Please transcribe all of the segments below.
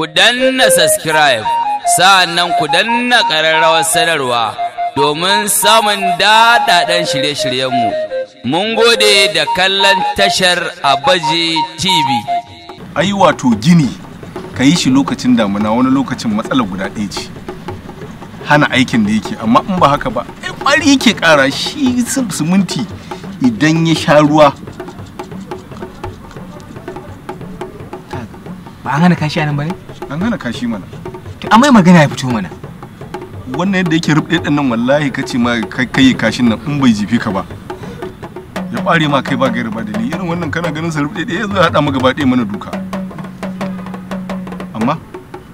ku danna subscribe, sa'annan ku danna ƙararrawar sanarwa domin samun daɗaɗɗen shirye-shiryenmu. Mun gode da kallon tashar Abaje TV. Ai wato gini ka yi shi lokacin damuna, wani lokacin matsala guda ɗaya ce, hana aikin da yake, amma in ba haka ba ƙwari yake ƙara shi. Siminti idan ya sha ruwa. Ba an hana kashi anan ba ne? An hana kashi mana. To amma magana ya fito mana. Wannan yadda yake rubɗe ɗin nan wallahi kace ma kai kashin nan in bai jife ka ba ya ɓare ma kai ba gaira ba dalili. Irin wannan kana ganin sa rubɗe ɗaya zai haɗa mu gaba ɗaya mana duka. Amma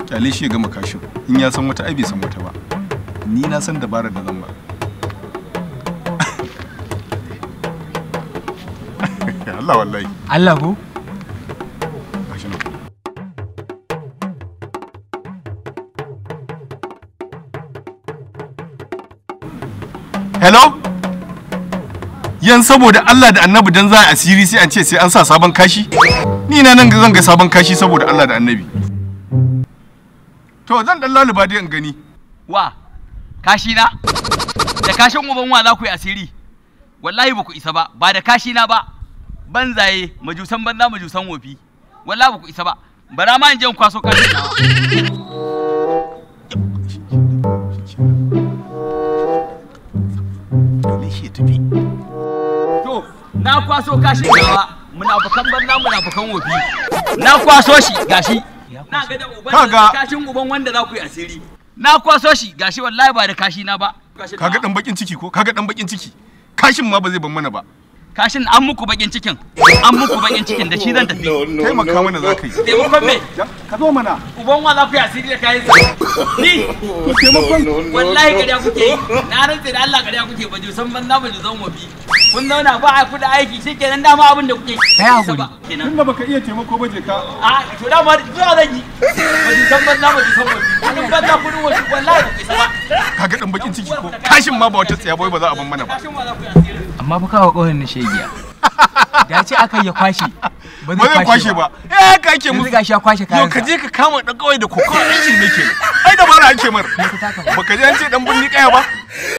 kyale shi ya gama kashin, in ya san wata ai bai san wata ba, ni na san dabarar da zan ba. Allah wallahi. Allah ko? Hello? Yan saboda Allah da Annabi dan za a asiri sai an ce sai an sa sabon kashi? Ni na nan zan ga sabon kashi saboda Allah da Annabi. To zan dan laluba dai in gani. Wa, kashi na? Da kashin uban wa za ku yi asiri? Wallahi ba ku isa ba, ba da kashi na ba. Banzaye, majusan banza majusan wofi. Wallahi ba ku isa ba. Bara ma in je in kwaso kashin nawa. To, na kwaso kashin nawa, munafukan banza munafukan wofi. Na kwaso shi gashi. Na ga da uban kashin uban wanda za ku yi asiri. Na kwaso shi gashi wallahi ba da kashi na ba. Kaga dan bakin ciki ko? Kaga dan bakin ciki. Kashin ma ba zai ban mana ba. Kashin an muku bakin cikin. An muku bakin cikin da shi zan tafi. Taimaka mana za ka yi. Taimakon me? Ka zo mana. Uban wa za ku yi asiri da kayan sa. Ni taimakon wallahi gariya kuke yi. Na rantse da Allah gariya kuke ba san banza ba zan wafi. Kun zauna ba a kuda aiki shikenan dama abin da kuke. Kai hakuri. Tunda baka iya taimako ba je ka. A to dama zuwa zan yi. Ba san banza ba san wafi. Kun banza kudin wafi wallahi ba ku isa ba. Kaga dan bakin ciki ko? Kashin ma ba wata tsaya boy ba za a ban mana ba. Kashin wa za ku yi asiri. Amma fa kawo ƙauyen na shegiya. Da ce aka ya kwashe. Ba zai kwashe ba. Eh ka ake musu. Gashi ya kwashe kayan. Yo ka je ka kama dan kawai da koko an shirme kenan. Ai da bara ake mar. Baka je an ce dan bunni kaya ba?